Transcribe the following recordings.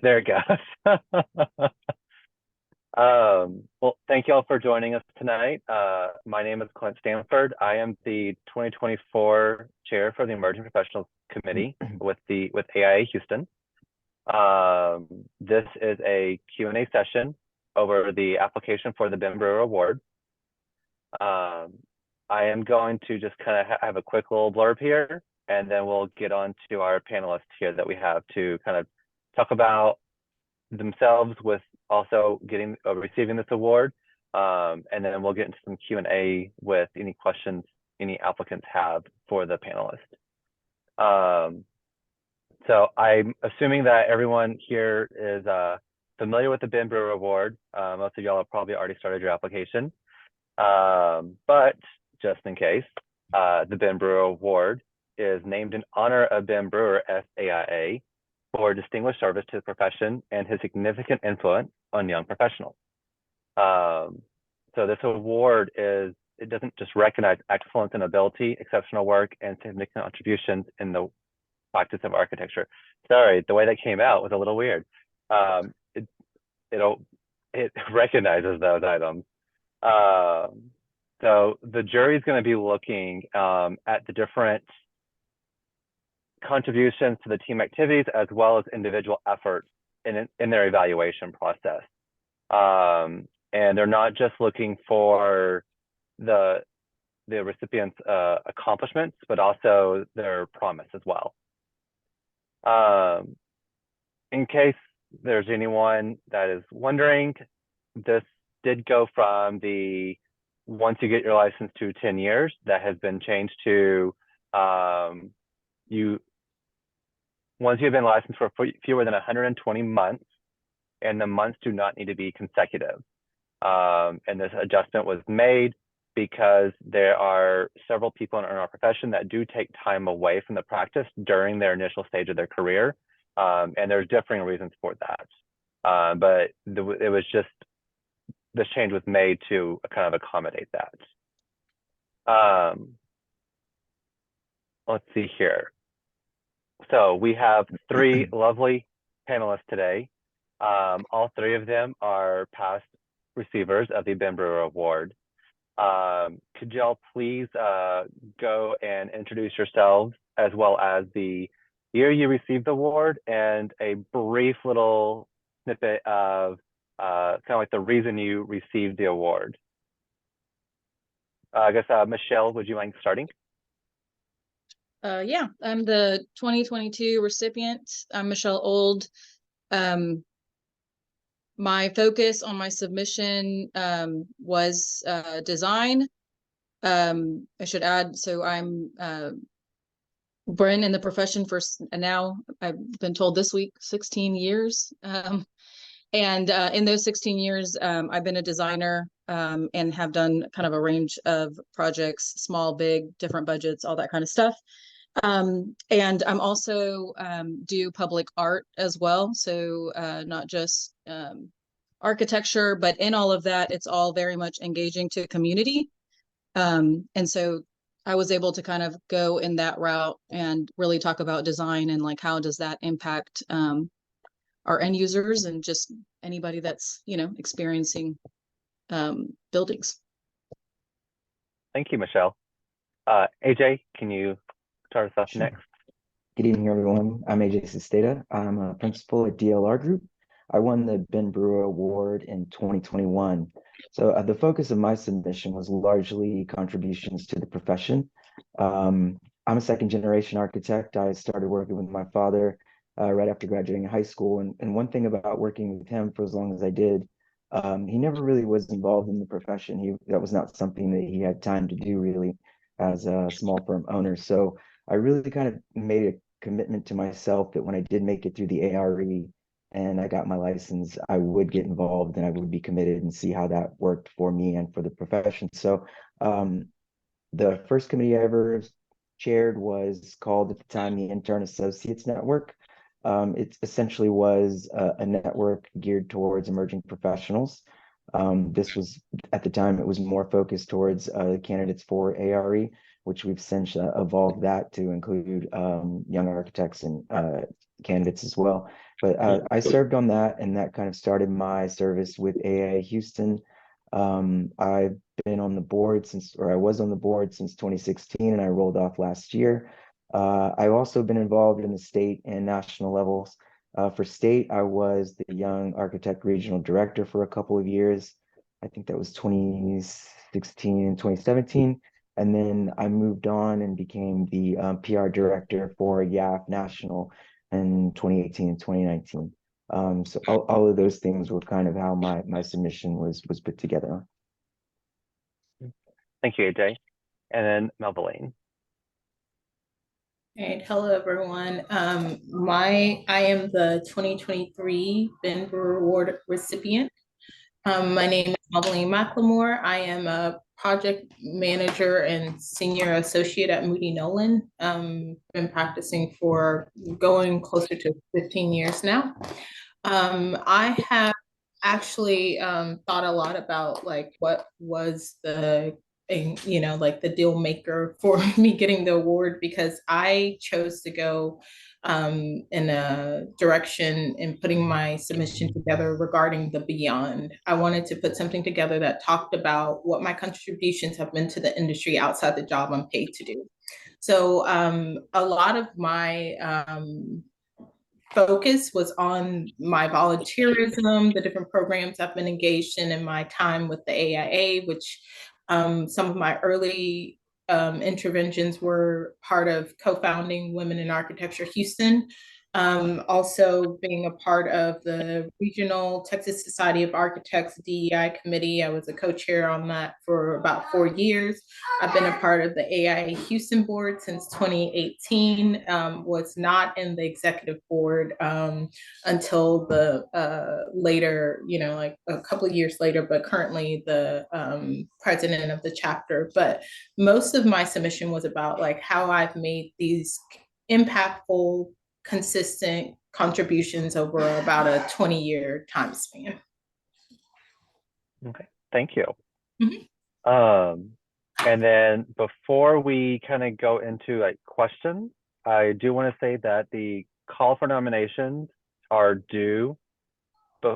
There it goes. Well, thank you all for joining us tonight. My name is Clint Stanford. I am the 2024 chair for the Emerging Professionals Committee with AIA Houston. This is a Q&A session over the application for the Ben Brewer Award. I am going to just kind of have a quick little blurb here, and then we'll get on to our panelists here that we have to kind of talk about themselves with also receiving this award. And then we'll get into some Q&A with any questions any applicants have for the panelists. So I'm assuming that everyone here is familiar with the Ben Brewer Award. Most of y'all have probably already started your application. But just in case, the Ben Brewer Award is named in honor of Ben Brewer, SAIA, for distinguished service to the profession and his significant influence on young professionals. So this award it doesn't just recognize excellence in ability, exceptional work, and significant contributions in the practice of architecture. Sorry, the way that came out was a little weird. It recognizes those items. So the jury is going to be looking at the different contributions to the team activities as well as individual efforts in their evaluation process. And they're not just looking for the recipient's accomplishments, but also their promise as well. In case there's anyone that is wondering, this did go from the once you get your license to 10 years, that has been changed to once you've been licensed for fewer than 120 months, and the months do not need to be consecutive. And this adjustment was made because there are several people in our profession that do take time away from the practice during their initial stage of their career. And there's differing reasons for that. But this change was made to kind of accommodate that. Let's see here. So we have three lovely panelists today. All three of them are past receivers of the Ben Brewer Award. Could y'all please go and introduce yourselves, as well as the year you received the award and a brief little snippet of kind of like the reason you received the award. I guess, Michelle, would you mind starting? Yeah, I'm the 2022 recipient. I'm Michelle Old. My focus on my submission was design. I should add, so I'm been in the profession for now, I've been told this week, 16 years. And in those 16 years, I've been a designer and have done kind of a range of projects, small, big, different budgets, all that kind of stuff. And I'm also do public art as well. So not just architecture, but in all of that, it's all very much engaging to community. And so I was able to kind of go in that route and really talk about design and like, how does that impact our end users and just anybody that's, experiencing buildings. Thank you, Michelle. AJ, can you start us off next? Good evening, everyone. I'm AJ Sesteta. I'm a principal at DLR Group. I won the Ben Brewer Award in 2021. So the focus of my submission was largely contributions to the profession. I'm a second-generation architect. I started working with my father right after graduating high school. And one thing about working with him for as long as I did, he never really was involved in the profession. That was not something that he had time to do really as a small firm owner. So I really kind of made a commitment to myself that when I did make it through the ARE and I got my license, I would get involved and I would be committed and see how that worked for me and for the profession. So the first committee I ever chaired was called at the time the Intern Associates Network. It essentially was a network geared towards emerging professionals. This was, at the time, it was more focused towards candidates for ARE, which we've since evolved that to include young architects and candidates as well. But I served on that, and that kind of started my service with AIA Houston. I've been on the board since, or I was on the board since 2016, and I rolled off last year. I've also been involved in the state and national levels. For state, I was the Young Architect Regional Director for a couple of years. I think that was 2016 and 2017. And then I moved on and became the PR director for YAF National in 2018 and 2019. So all of those things were kind of how my submission was put together. Thank you, AJ. And then Melvin. All right, hello everyone. I am the 2023 Ben Brewer Award recipient. My name is Melvin McLemore. I am a project manager and senior associate at Moody Nolan. Been practicing for going closer to 15 years now. I have actually thought a lot about like what was the like the deal maker for me getting the award, because I chose to go in a direction in putting my submission together regarding the beyond. I wanted to put something together that talked about what my contributions have been to the industry outside the job I'm paid to do. So a lot of my focus was on my volunteerism, the different programs I've been engaged in my time with the AIA, which some of my early interventions were part of co-founding Women in Architecture Houston. Also being a part of the Regional Texas Society of Architects DEI committee. I was a co-chair on that for about 4 years. I've been a part of the AIA Houston board since 2018, was not in the executive board until the later, like a couple of years later, but currently the president of the chapter. But most of my submission was about like how I've made these impactful, consistent contributions over about a 20-year time span. Okay, thank you. And then before we kind of go into like questions, I do want to say that the call for nominations are due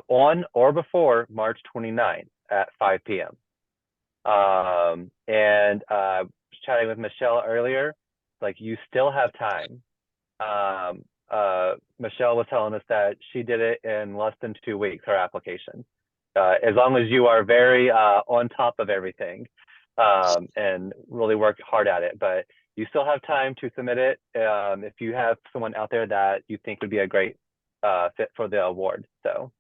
on or before March 29th at 5 p.m. And chatting with Michelle earlier, like you still have time. Michelle was telling us that she did it in less than 2 weeks, her application. As long as you are very on top of everything and really work hard at it, but you still have time to submit it if you have someone out there that you think would be a great fit for the award. So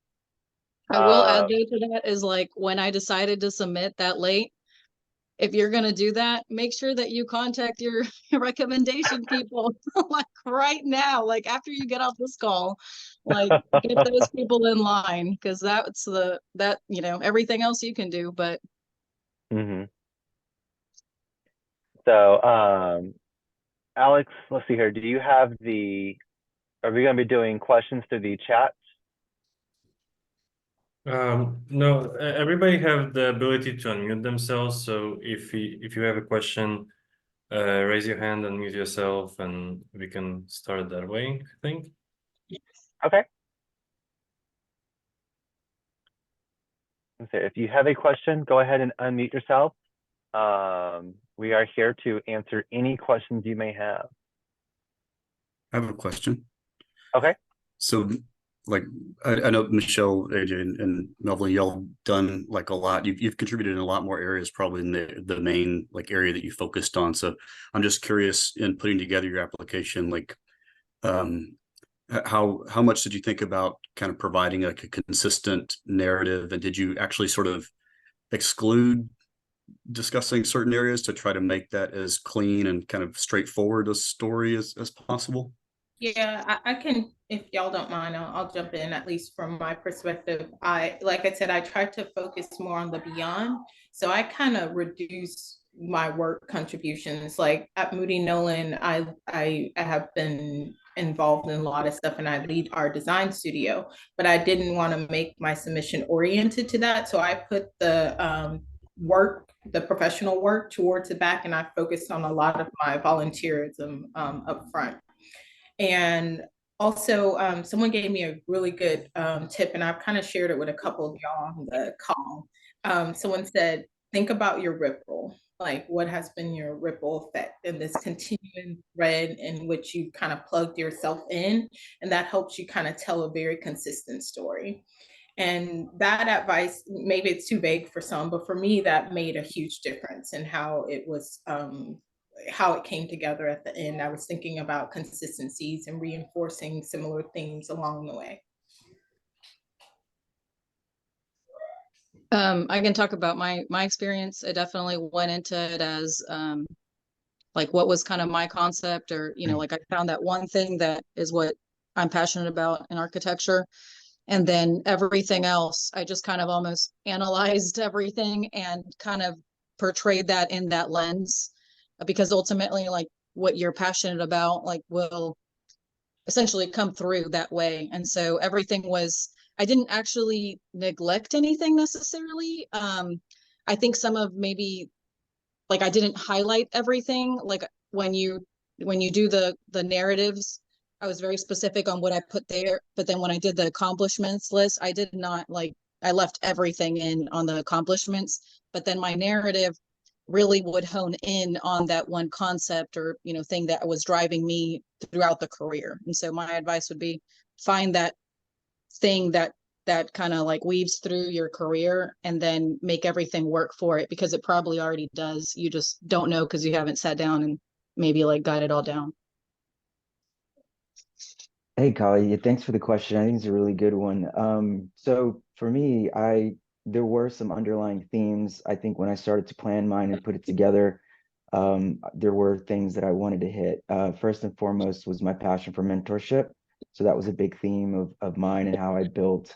I will add to that is like when I decided to submit that late, if you're going to do that, make sure that you contact your recommendation people like right now, like after you get off this call, like get those people in line, because that's everything else you can do. But so Alex, let's see here. Do you have are we going to be doing questions through the chat? No, everybody have the ability to unmute themselves. So if you have a question, raise your hand, unmute yourself, and we can start that way, I think. Okay. So if you have a question, go ahead and unmute yourself. We are here to answer any questions you may have. I have a question. Okay. So like I know Michelle, AJ, and Melvin, y'all done like a lot. You've contributed in a lot more areas probably than the main like area that you focused on. So I'm just curious, in putting together your application, like how much did you think about kind of providing like a consistent narrative, and did you actually sort of exclude discussing certain areas to try to make that as clean and kind of straightforward a story as possible? Yeah, I can, if y'all don't mind, I'll jump in, at least from my perspective. Like I said, I tried to focus more on the beyond. So I kind of reduced my work contributions. Like at Moody Nolan, I have been involved in a lot of stuff, and I lead our design studio, but I didn't want to make my submission oriented to that. So I put the the professional work towards the back, and I focused on a lot of my volunteerism up front. And Also, someone gave me a really good tip, and I've kind of shared it with a couple of y'all on the call. Someone said, think about your ripple, like what has been your ripple effect in this continuing thread in which you kind of plugged yourself in, and that helps you kind of tell a very consistent story. And that advice, maybe it's too vague for some, but for me, that made a huge difference in how it was, how it came together at the end. I was thinking about consistencies and reinforcing similar themes along the way. I can talk about my experience. I definitely went into it as like what was kind of my concept, or like I found that one thing that is what I'm passionate about in architecture. And then everything else, I just kind of almost analyzed everything and kind of portrayed that in that lens, because ultimately, like what you're passionate about, like will essentially come through that way. And so everything was, I didn't actually neglect anything necessarily. I think some of maybe like I didn't highlight everything. Like when you do the narratives, I was very specific on what I put there. But then when I did the accomplishments list, I did not like, I left everything in on the accomplishments. But then my narrative really would hone in on that one concept or thing that was driving me throughout the career. And so my advice would be find that thing that kind of like weaves through your career and then make everything work for it, because it probably already does. You just don't know because you haven't sat down and maybe like got it all down. Hey, Kali, yeah, thanks for the question. I think it's a really good one. So for me, there were some underlying themes. I think when I started to plan mine and put it together, there were things that I wanted to hit. First and foremost was my passion for mentorship. So that was a big theme of mine and how I built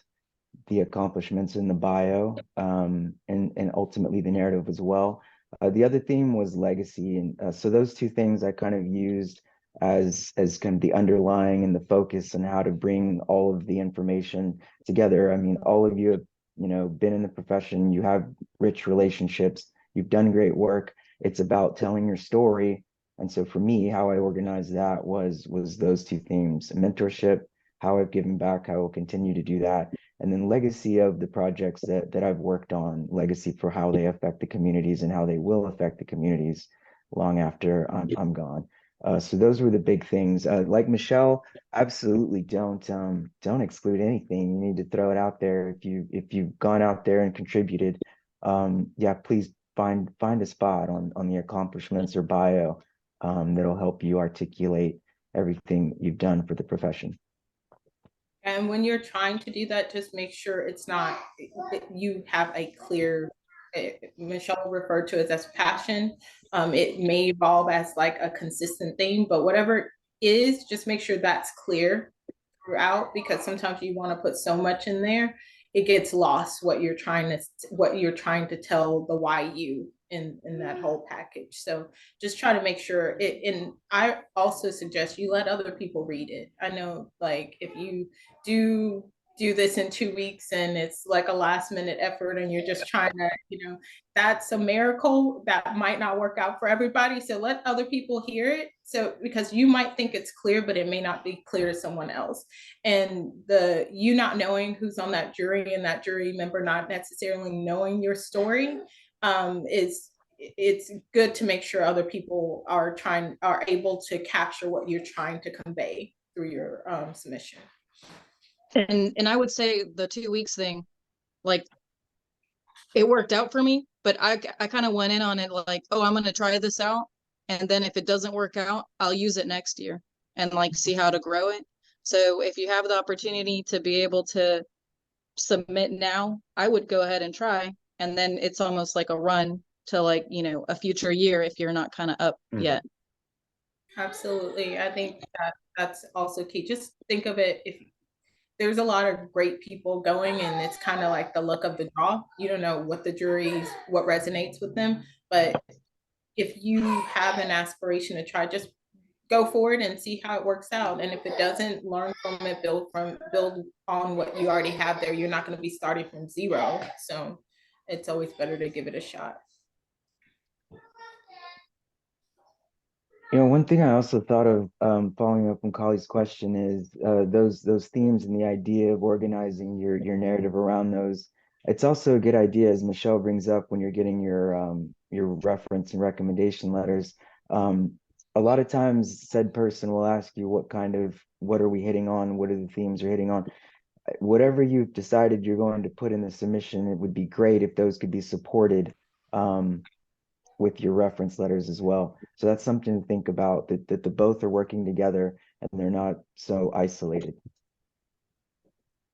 the accomplishments in the bio, and ultimately the narrative as well. The other theme was legacy, and so those two things I kind of used as kind of the underlying and the focus on how to bring all of the information together. I mean, all of you have been in the profession, you have rich relationships, you've done great work. It's about telling your story. And so for me, how I organized that was those two themes: mentorship, how I've given back, how I will continue to do that, and then legacy of the projects that I've worked on, legacy for how they affect the communities and how they will affect the communities long after I'm gone. So those were the big things. Like Michelle, absolutely don't exclude anything. You need to throw it out there. If you've gone out there and contributed, yeah, please find a spot on the accomplishments or bio that'll help you articulate everything you've done for the profession. And when you're trying to do that, just make sure it's not, you have a clear, Michelle referred to it as passion. It may evolve as like a consistent theme, but whatever it is, just make sure that's clear throughout, because sometimes you want to put so much in there, it gets lost what you're trying to tell the why you in that whole package. So just try to make sure it, and I also suggest you let other people read it. I know, like, if you do this in 2 weeks and it's like a last minute effort and you're just trying to, that's a miracle that might not work out for everybody. So let other people hear it. So, because you might think it's clear, but it may not be clear to someone else. And you not knowing who's on that jury and that jury member not necessarily knowing your story, it's good to make sure other people are able to capture what you're trying to convey through your submission. And I would say the 2 weeks thing, like it worked out for me, but I kind of went in on it like, oh, I'm going to try this out. And then if it doesn't work out, I'll use it next year and like see how to grow it. So if you have the opportunity to be able to submit now, I would go ahead and try. And then it's almost like a run to like, a future year if you're not kind of up yet. Absolutely. I think that's also key. Just think of it, if there's a lot of great people going and it's kind of like the luck of the draw. You don't know what what resonates with them. But if you have an aspiration to try, just go for it and see how it works out. And if it doesn't, learn from it, build on what you already have there. You're not going to be starting from zero. So it's always better to give it a shot. One thing I also thought of, following up on Colleen's question, is those themes and the idea of organizing your narrative around those. It's also a good idea, as Michelle brings up, when you're getting your reference and recommendation letters. A lot of times, said person will ask you what are we hitting on? What are the themes we're hitting on? Whatever you've decided you're going to put in the submission, it would be great if those could be supported. With your reference letters as well. So that's something to think about, that the both are working together and they're not so isolated.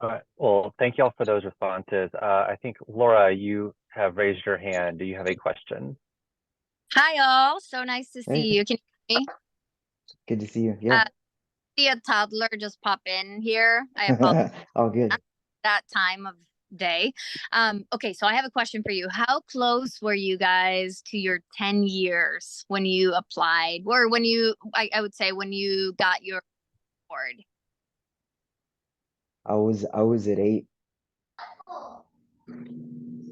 All right. Well, thank you all for those responses. I think Laura, you have raised your hand. Do you have a question? Hi all, so nice to see Hey. you. Can you hear me? Good to see you. Yeah. See a toddler just pop in here. I apologize All good. that time of day. Okay, so I have a question for you. How close were you guys to your 10 years when you applied, or when you, I would say when you got your award? I was at 8.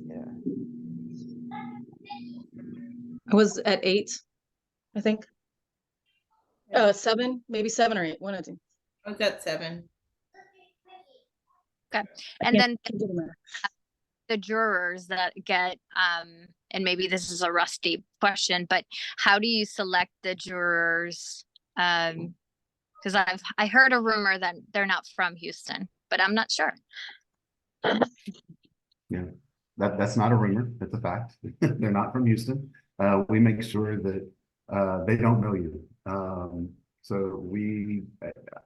Yeah. I was at 8, I think. 7, maybe 7 or 8, one of them. I was at 7. Okay, and then Can't remember. the jurors that get, and maybe this is a rusty question, but how do you select the jurors? Because I heard a rumor that they're not from Houston, but I'm not sure. Yeah, that's not a rumor. That's a fact. They're not from Houston. We make sure that they don't know you. So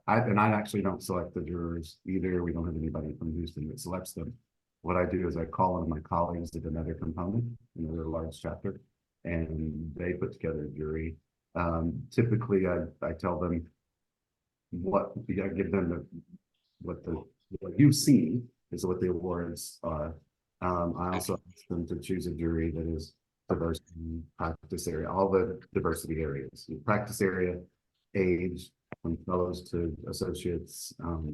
I actually don't select the jurors either. We don't have anybody from Houston that selects them. What I do is I call one of my colleagues at another component, another large chapter, and they put together a jury. Typically, I tell them I give them what you see is what the awards are. I also ask them to choose a jury that is diverse in practice area, all the diversity areas, practice area, age, from fellows to associates,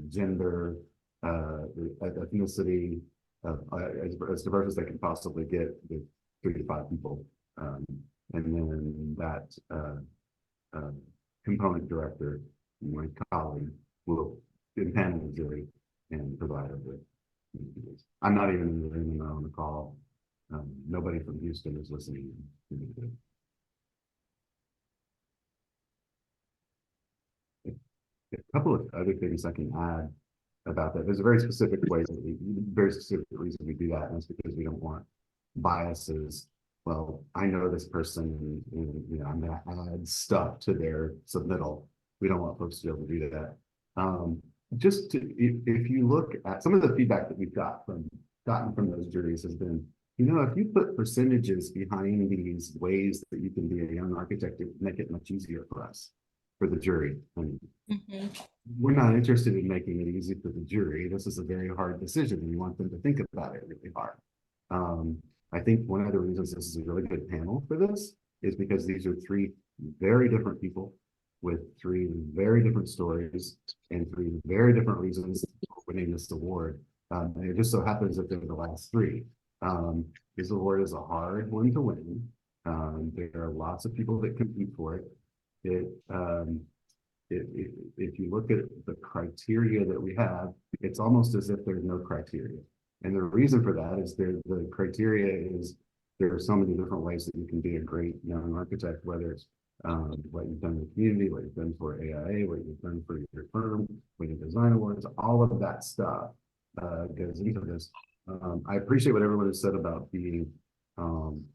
gender, ethnicity, as diverse as they can possibly get, with 3 to 5 people. And then that component director, my colleague, will impanel the jury and provide it with. I'm not even in the room, I'm on the call. Nobody from Houston is listening. A couple of other things I can add about that. There's a very specific way, very specific reason we do that, and it's because we don't want biases. Well, I know this person, and I'm going to add stuff to their submittal. We don't want folks to be able to do that. If you look at some of the feedback that we've gotten from those juries has been, if you put percentages behind these ways that you can be a young architect, it would make it much easier for us, for the jury. We're not interested in making it easy for the jury. This is a very hard decision, and we want them to think about it really hard. I think one of the reasons this is a really good panel for this is because these are 3 very different people with 3 very different stories and 3 very different reasons for winning this award. And it just so happens that they're the last 3. This award is a hard one to win. There are lots of people that compete for it. If you look at the criteria that we have, it's almost as if there's no criteria. And the reason for that is the criteria is there are so many different ways that you can be a great young architect, whether it's what you've done in the community, what you've done for AIA, what you've done for your firm, winning design awards, all of that stuff goes into this. I appreciate what everyone has said about being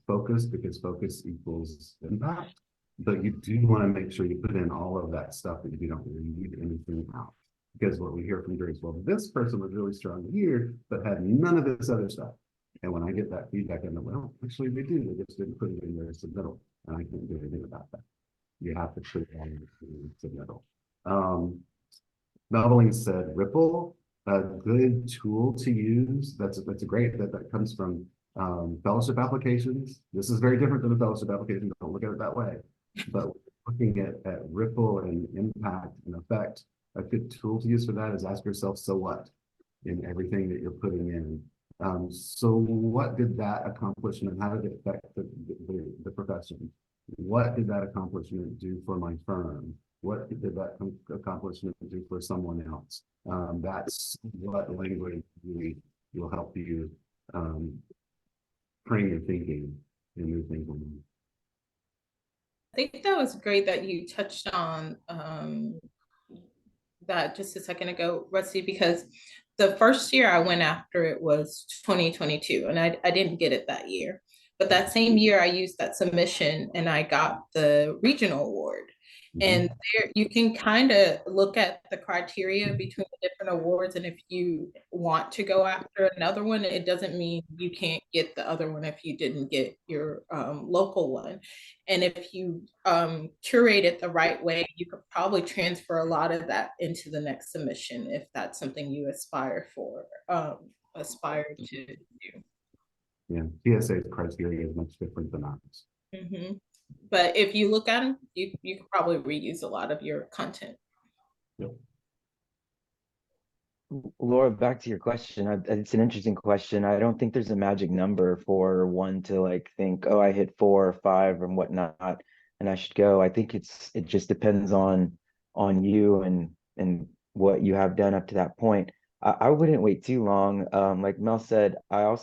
focused, because focus equals impact, but you do want to make sure you put in all of that stuff that you don't leave anything out. Because what we hear from juries, well, this person was really strong here, but had none of this other stuff. And when I get that feedback, I'm like, well, actually they do, they just didn't put it in their submittal, and I can't do anything about that. You have to put it on the submittal. Noveling said Ripple, a good tool to use. That's a great, that comes from fellowship applications. This is very different than a fellowship application. Don't look at it that way. But looking at Ripple and impact and effect, a good tool to use for that is ask yourself, so what, in everything that you're putting in. So what did that accomplish, and how did it affect the profession? what did that accomplishment do for my firm? What did that accomplishment do for someone else? That's what language really will help you frame your thinking and move things along. I think that was great that you touched on that just a second ago, Rusty, because the first year I went after it was 2022, and I didn't get it that year. But that same year, I used that submission and I got the regional award. And there you can kind of look at the criteria between the different awards. And if you want to go after another one, it doesn't mean you can't get the other one if you didn't get your local one. And if you curate it the right way, you could probably transfer a lot of that into the next submission if that's something you aspire to do. Yeah, TSA's criteria is much different than ours. Mm-hmm. But if you look at them, you could probably reuse a lot of your content. Yep. Laura, back to your question. It's an interesting question. I don't think there's a magic number for one to like think, oh, I hit 4 or 5 and whatnot, and I should go. I think it just depends on you and what you have done up to that point. I wouldn't wait too long. Like Mel said, I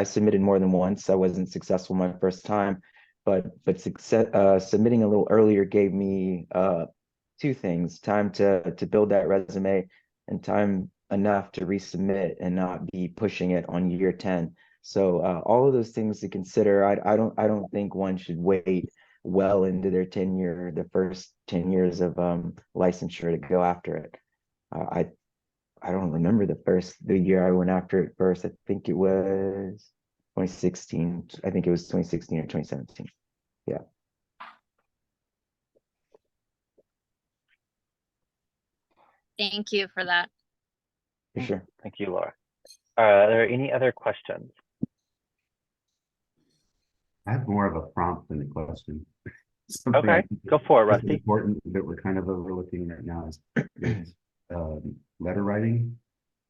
submitted more than once. I wasn't successful my first time, but submitting a little earlier gave me two things: time to build that resume and time enough to resubmit and not be pushing it on year 10. So all of those things to consider. I don't think one should wait well into their tenure, the first 10 years of licensure, to go after it. I don't remember the year I went after it first. I think it was 2016. I think it was 2016 or 2017. Yeah. Thank you for that. For sure. Thank you, Laura. Are there any other questions? I have more of a prompt than a question. Okay, go for it, That's Rusty. important that we're kind of overlooking right now is letter writing.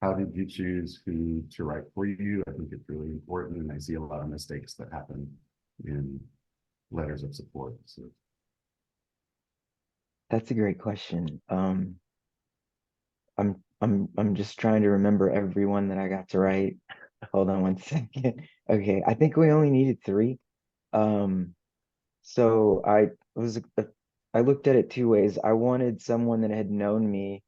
How did you choose who to write for you? I think it's really important, and I see a lot of mistakes that happen in letters of support. So That's a great question. I'm just trying to remember everyone that I got to write. Hold on one second. Okay, I think we only needed 3. So I looked at it 2 ways. I wanted someone that had known me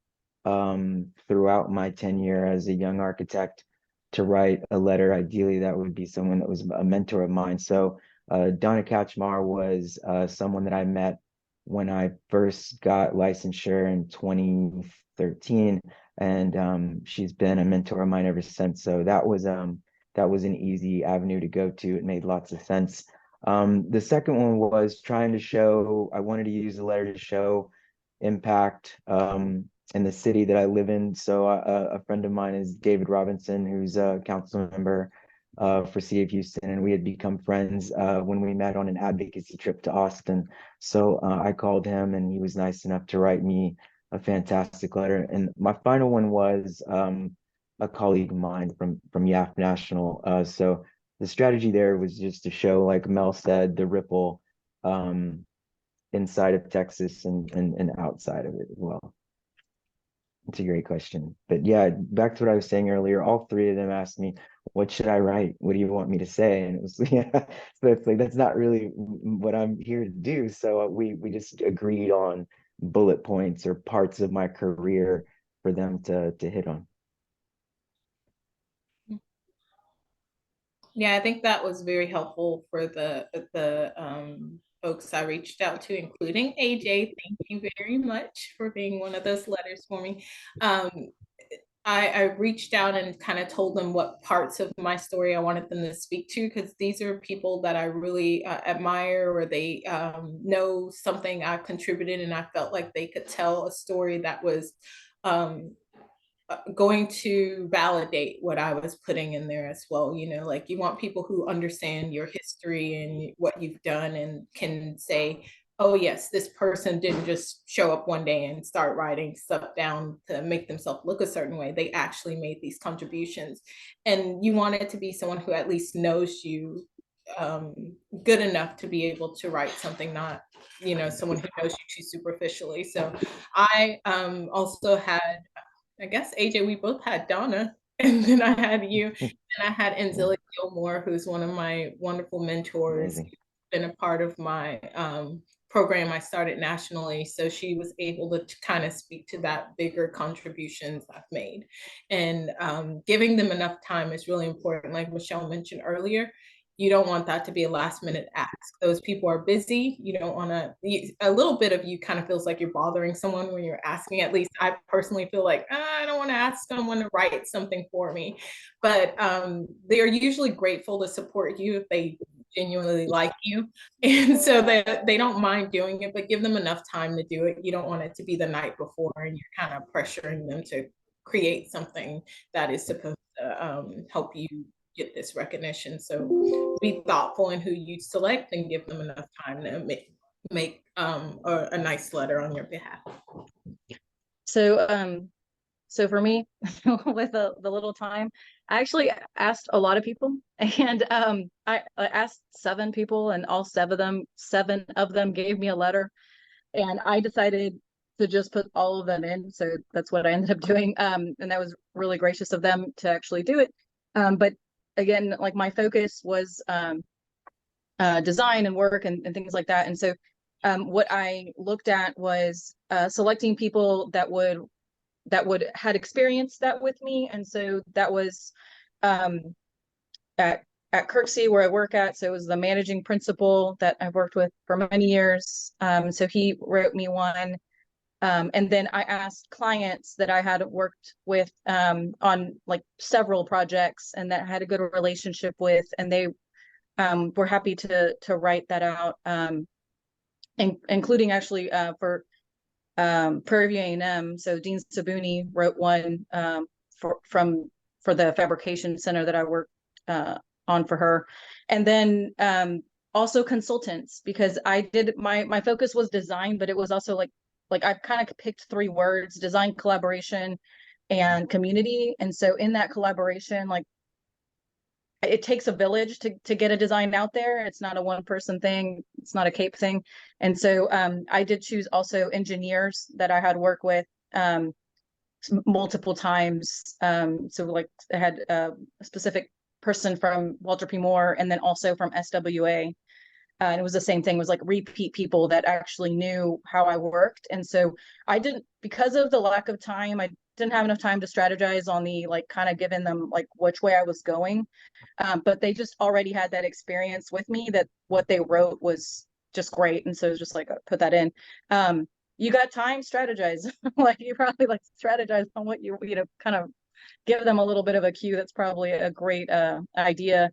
throughout my tenure as a young architect to write a letter. Ideally, that would be someone that was a mentor of mine. So Donna Kachmar was someone that I met when I first got licensure in 2013, and she's been a mentor of mine ever since. So that was an easy avenue to go to. It made lots of sense. The second one was trying to show, I wanted to use the letter to show impact in the city that I live in. So a friend of mine is David Robinson, who's a council member for City of Houston, and we had become friends when we met on an advocacy trip to Austin. So I called him, and he was nice enough to write me a fantastic letter. And my final one was a colleague of mine from YAF National. So the strategy there was just to show, like Mel said, the ripple inside of Texas and outside of it as well. It's a great question. But yeah, back to what I was saying earlier, all 3 of them asked me, what should I write? What do you want me to say? And it was, yeah, so it's like, that's not really what I'm here to do. So we just agreed on bullet points or parts of my career for them to hit on. Yeah, I think that was very helpful for the folks I reached out to, including AJ. Thank you very much for being one of those letters for me. I reached out and kind of told them what parts of my story I wanted them to speak to, because these are people that I really admire, or they know something I've contributed, and I felt like they could tell a story that was going to validate what I was putting in there as well. You know, like you want people who understand your history and what you've done and can say, oh yes, this person didn't just show up one day and start writing stuff down to make themselves look a certain way. They actually made these contributions. And you want it to be someone who at least knows you good enough to be able to write something, not, you know, someone who knows you too superficially. So I also had, I guess, AJ, we both had Donna, and then I had you, and I had Anzilla Gilmore, who's one of my wonderful mentors, been a part of my program I started nationally. So she was able to kind of speak to that bigger contributions I've made. And giving them enough time is really important. Like Michelle mentioned earlier, you don't want that to be a last minute ask. Those people are busy. You don't want to, a little bit of you kind of feels like you're bothering someone when you're asking. At least I personally feel like, I don't want to ask someone to write something for me. But they're usually grateful to support you if they genuinely like you. And so they don't mind doing it, but give them enough time to do it. You don't want it to be the night before and you're kind of pressuring them to create something that is supposed to help you get this recognition. So be thoughtful in who you select and give them enough time to make a nice letter on your behalf. So for me, with the little time, I actually asked a lot of people, and I asked 7 people, and all 7 of them gave me a letter, and I decided to just put all of them in. So that's what I ended up doing, and that was really gracious of them to actually do it. But again, like my focus was design and work and things like that, and so what I looked at was selecting people that had experienced that with me. And so that was at Kirksey, where I work at. So it was the managing principal that I've worked with for many years. So he wrote me one. And then I asked clients that I had worked with on like several projects and that I had a good relationship with, and they were happy to write that out, including actually for Prairie View A&M. So Dean Sabuni wrote one for the fabrication center that I worked on for her. And then also consultants, because I did my focus was design, but it was also like I kind of picked 3 words: design, collaboration, and community. And so in that collaboration, like it takes a village to get a design out there. It's not a one person thing. It's not a cape thing. And so I did choose also engineers that I had worked with multiple times. So like I had a specific person from Walter P. Moore and then also from SWA. And it was the same thing. It was like repeat people that actually knew how I worked. And so I didn't, because of the lack of time, I didn't have enough time to strategize on the like kind of giving them like which way I was going. But they just already had that experience with me, that what they wrote was just great. And so it's just like, put that in. You got time, strategize. Like you probably like strategize on what you know, kind of give them a little bit of a cue. That's probably a great idea.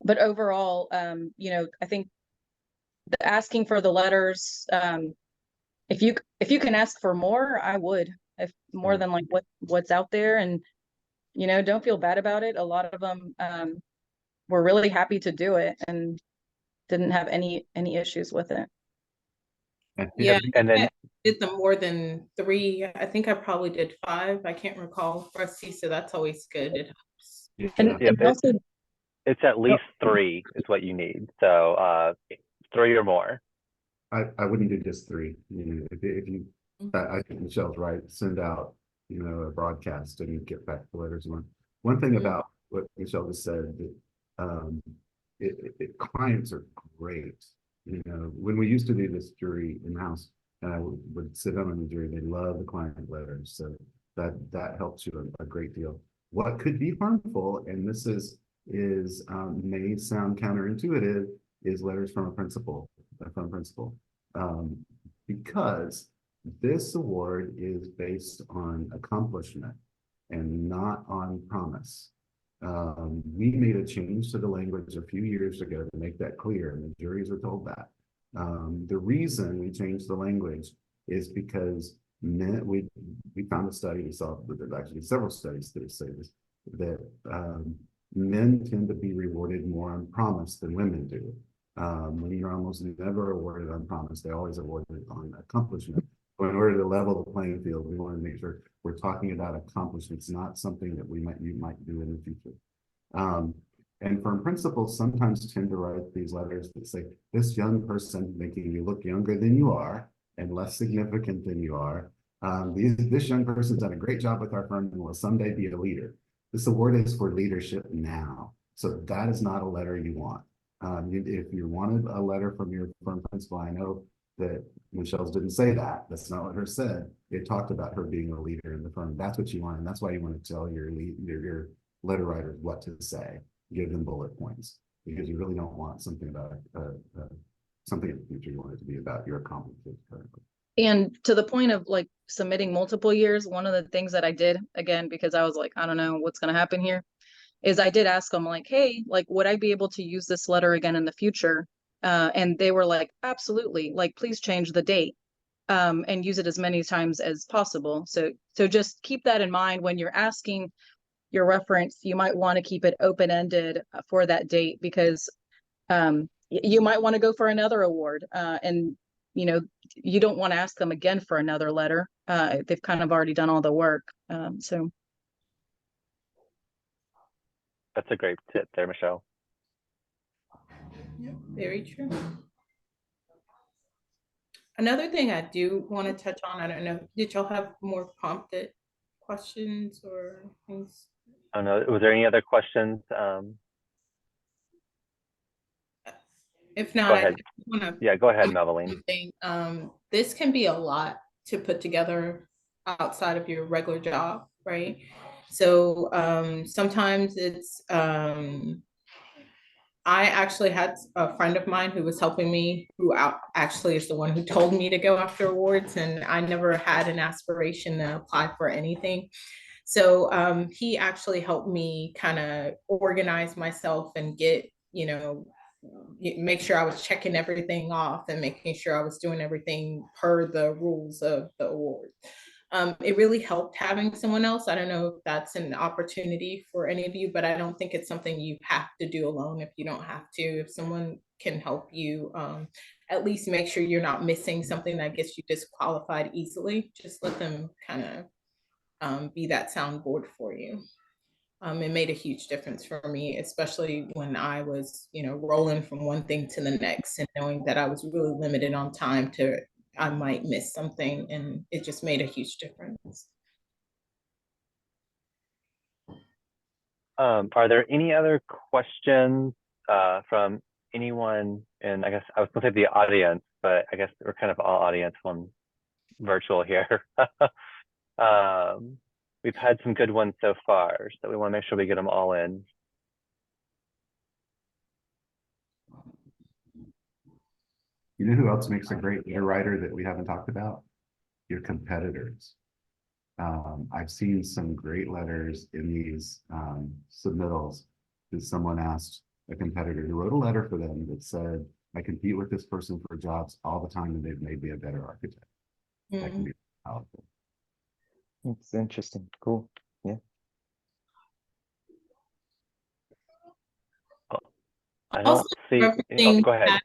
But overall, you know, I think the asking for the letters, if you can ask for more, I would, if more than like what's out there. And you know, don't feel bad about it. A lot of them were really happy to do it and didn't have any issues with it. Yeah, and then I did them more than 3. I think I probably did 5. I can't recall, Rusty. So that's always good. It helps. Yeah. And also, it's at least 3 is what you need. So 3 or more. I wouldn't do just 3. You know, if you, I think Michelle's right. Send out, you know, a broadcast and get back the letters. One thing about what Michelle just said, that clients are great. You know, when we used to do this jury in house, and I would sit down on the jury, they love the client letters, so that helps you a great deal. What could be harmful, and this is may sound counterintuitive, is letters from a principal, because this award is based on accomplishment and not on promise. We made a change to the language a few years ago to make that clear, and the juries are told that. The reason we changed the language is because we found a study, we saw that there's actually several studies that say this, that men tend to be rewarded more on promise than women do. When you're almost never awarded on promise, they're always awarded on accomplishment. But in order to level the playing field, we want to make sure we're talking about accomplishments, not something that you might do in the future. And firm principals sometimes tend to write these letters that say, this young person, making you look younger than you are and less significant than you are. This young person's done a great job with our firm and will someday be a leader. This award is for leadership now. So that is not a letter you want. If you wanted a letter from your firm principal, I know that Michelle's didn't say that. That's not what her said. It talked about her being a leader in the firm. That's what you want, and that's why you want to tell your letter writers what to say. Give them bullet points, because you really don't want something about something in the future. You want it to be about your accomplishments currently. And to the point of like submitting multiple years, one of the things that I did, again, because I was like, I don't know what's going to happen here, is I did ask them like, hey, like, would I be able to use this letter again in the future? And they were like, absolutely, like, please change the date and use it as many times as possible. So just keep that in mind when you're asking your reference. You might want to keep it open-ended for that date, because you might want to go for another award, and you know, you don't want to ask them again for another letter. They've kind of already done all the work. So That's a great tip there, Michelle. Yeah, very true. Another thing I do want to touch on, I don't know, did y'all have more prompted questions or things? I don't know. Was there any other questions? If not, Go I ahead. want to. Yeah, go ahead, Melvin. This can be a lot to put together outside of your regular job, right? So sometimes it's I actually had a friend of mine who was helping me, who actually is the one who told me to go after awards, and I never had an aspiration to apply for anything. So he actually helped me kind of organize myself and get, you know, make sure I was checking everything off and making sure I was doing everything per the rules of the award. It really helped having someone else. I don't know if that's an opportunity for any of you, but I don't think it's something you have to do alone if you don't have to. If someone can help you, at least make sure you're not missing something that gets you disqualified easily. Just let them kind of be that soundboard for you. It made a huge difference for me, especially when I was, you know, rolling from one thing to the next and knowing that I was really limited on time I might miss something, and it just made a huge difference. Are there any other questions from anyone? And I guess I was going to say the audience, but I guess we're kind of all audience on virtual here. We've had some good ones so far, so we want to make sure we get them all in. You know who else makes a great letter writer that we haven't talked about? Your competitors. I've seen some great letters in these submittals that someone asked a competitor who wrote a letter for them that said, I compete with this person for jobs all the time and they've made me a better architect. That can be powerful. It's interesting. Cool. Yeah. I don't see. Oh, go ahead.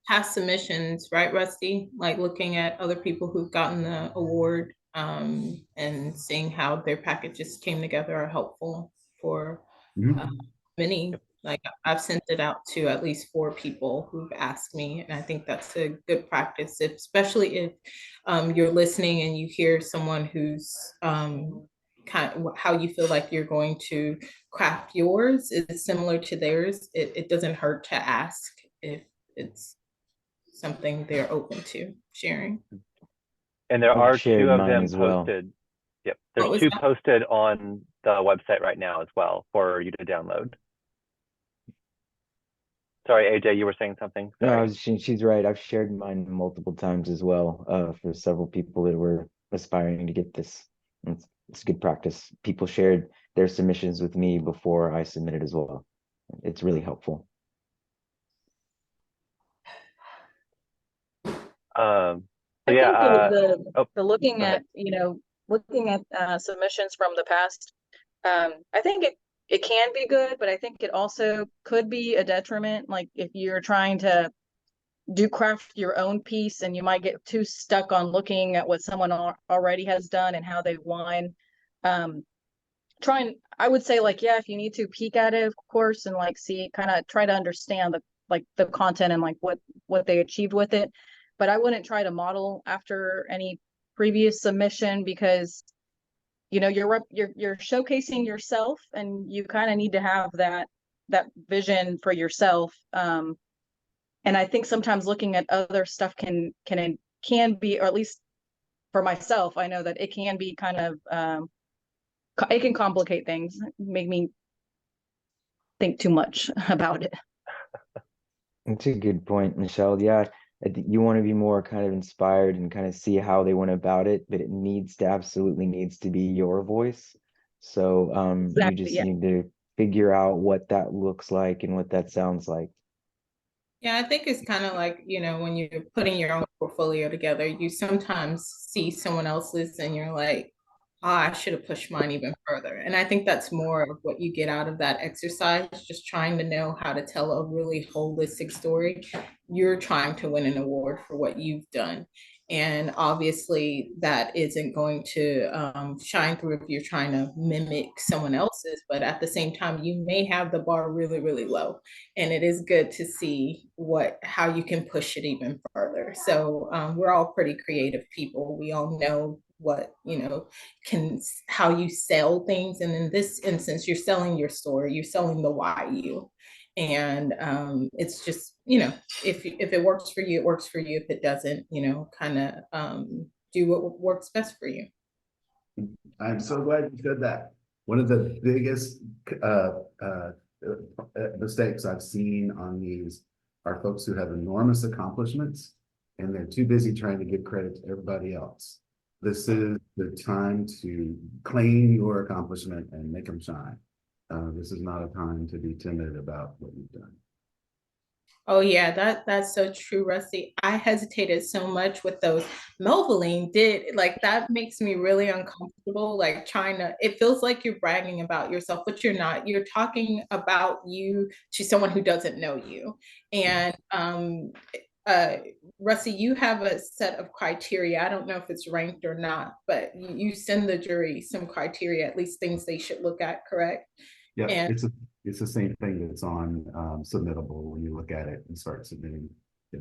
Past submissions, right, Rusty? Like looking at other people who've gotten the award and seeing how their packages came together are helpful for many. Like I've sent it out to at least 4 people who've asked me, and I think that's a good practice, especially if you're listening and you hear someone who's kind of how you feel like you're going to craft yours is similar to theirs. It doesn't hurt to ask if it's something they're open to sharing. And there are 2 of them well. posted. Yep, there's 2 posted on the website right now as well for you to download. Sorry, AJ, you were saying something? Sorry. No, she's right. I've shared mine multiple times as well for several people that were aspiring to get this. It's good practice. People shared their submissions with me before I submitted as well. It's really helpful. I think the looking at, you know, looking at submissions from the past, I think it can be good, but I think it also could be a detriment. Like if you're trying to craft your own piece and you might get too stuck on looking at what someone already has done and how they've won. I would say like, yeah, if you need to peek at it, of course, and like see, kind of try to understand the content and like what they achieved with it. But I wouldn't try to model after any previous submission, because you're showcasing yourself, and you kind of need to have that vision for yourself. And I think sometimes looking at other stuff can be, or at least for myself, I know that it can be kind of it can complicate things, make me think too much about it. That's a good point, Michelle. Yeah, I think you want to be more kind of inspired and kind of see how they went about it, but it absolutely needs to be your voice. So you Exactly, just yeah. need to figure out what that looks like and what that sounds like. Yeah, I think it's kind of like, when you're putting your own portfolio together, you sometimes see someone else's and you're like, oh, I should have pushed mine even further. And I think that's more of what you get out of that exercise, just trying to know how to tell a really holistic story. You're trying to win an award for what you've done. And obviously, that isn't going to shine through if you're trying to mimic someone else's. But at the same time, you may have the bar really, really low. And it is good to see how you can push it even further. So we're all pretty creative people. We all know what, how you sell things. And in this instance, you're selling your story, you're selling the why you. And it's just, if it works for you, it works for you. If it doesn't, kind of do what works best for you. I'm so glad you said that. One of the biggest mistakes I've seen on these are folks who have enormous accomplishments and they're too busy trying to give credit to everybody else. This is the time to claim your accomplishment and make them shine. This is not a time to be timid about what you've done. Oh yeah, that's so true, Rusty. I hesitated so much with those. Melville did, like, that makes me really uncomfortable, like it feels like you're bragging about yourself, but you're not. You're talking about you to someone who doesn't know you. And Rusty, you have a set of criteria. I don't know if it's ranked or not, but you send the jury some criteria, at least things they should look at, correct? Yeah, And it's the same thing that's on submittable when you look at it and start submitting. Yeah.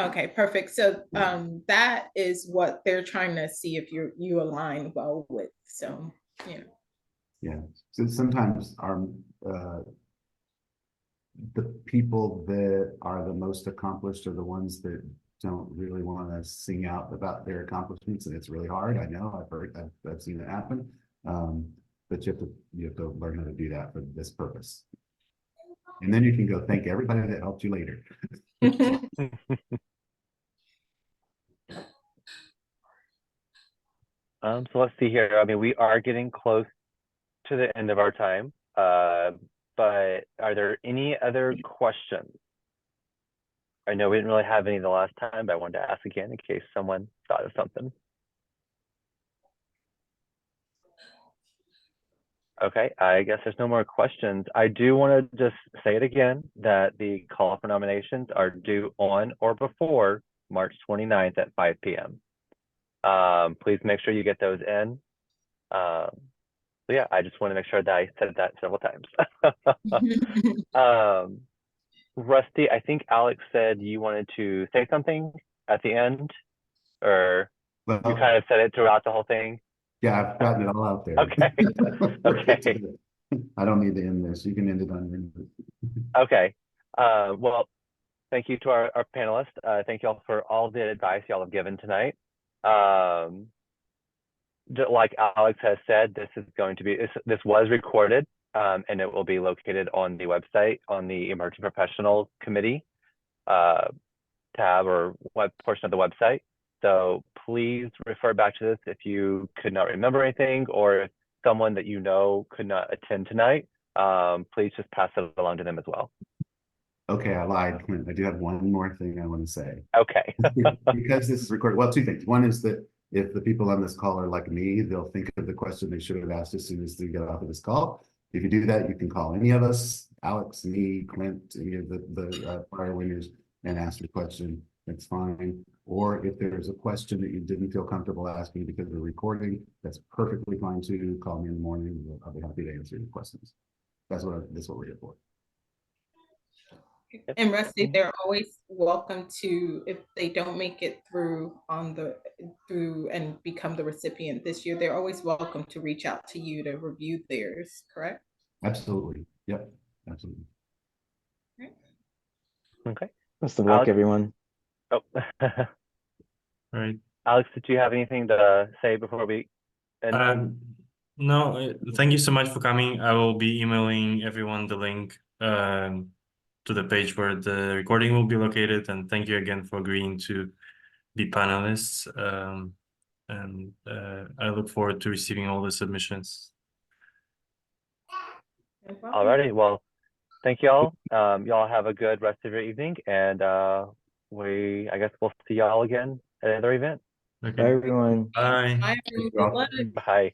Okay, perfect. So that is what they're trying to see if you align well with. So yeah. So sometimes the people that are the most accomplished are the ones that don't really want to sing out about their accomplishments, and it's really hard. I know, I've seen it happen. But you have to learn how to do that for this purpose. And then you can go thank everybody that helped you later. So let's see here. I mean, we are getting close to the end of our time, but are there any other questions? I know we didn't really have any the last time, but I wanted to ask again in case someone thought of something. Okay, I guess there's no more questions. I do want to just say it again that the call for nominations are due on or before March 29th at 5 p.m. Please make sure you get those in. So yeah, I just want to make sure that I said that several times. Rusty, I think Alex said you wanted to say something at the end, or you kind of said it throughout the whole thing. Yeah, I've gotten it all out there. Okay. Okay. I don't need to end this. You can end it on your. Okay. Well, thank you to our panelists. Thank you all for all the advice y'all have given tonight. Like Alex has said, this was recorded, and it will be located on the website on the Emerging Professionals Committee tab or web portion of the website. So please refer back to this if you could not remember anything, or if someone that you know could not attend tonight, please just pass it along to them as well. Okay, I lied, Clint. I do have one more thing I want to say. Okay. Because this is recorded. Well, two things. One is that if the people on this call are like me, they'll think of the question they should have asked as soon as they get off of this call. If you do that, you can call any of us, Alex, me, Clint, any of the prior winners, and ask your question. That's fine. Or if there's a question that you didn't feel comfortable asking because we're recording, that's perfectly fine too. Call me in the morning. I'll be happy to answer your questions. That's what we're here for. And Rusty, they're always welcome to, if they don't make it through and become the recipient this year, they're always welcome to reach out to you to review theirs, correct? Absolutely. Yep. Absolutely. Okay. Best of luck, Alex? everyone. Oh, Right. Alex, did you have anything to say before we end? No, thank you so much for coming. I will be emailing everyone the link to the page where the recording will be located. And thank you again for agreeing to be panelists. And I look forward to receiving all the submissions. Alrighty, well, thank you all. Y'all have a good rest of your evening, and I guess we'll see y'all again at another event. Okay. Bye, everyone. Bye. Bye, everyone. Good luck. Bye.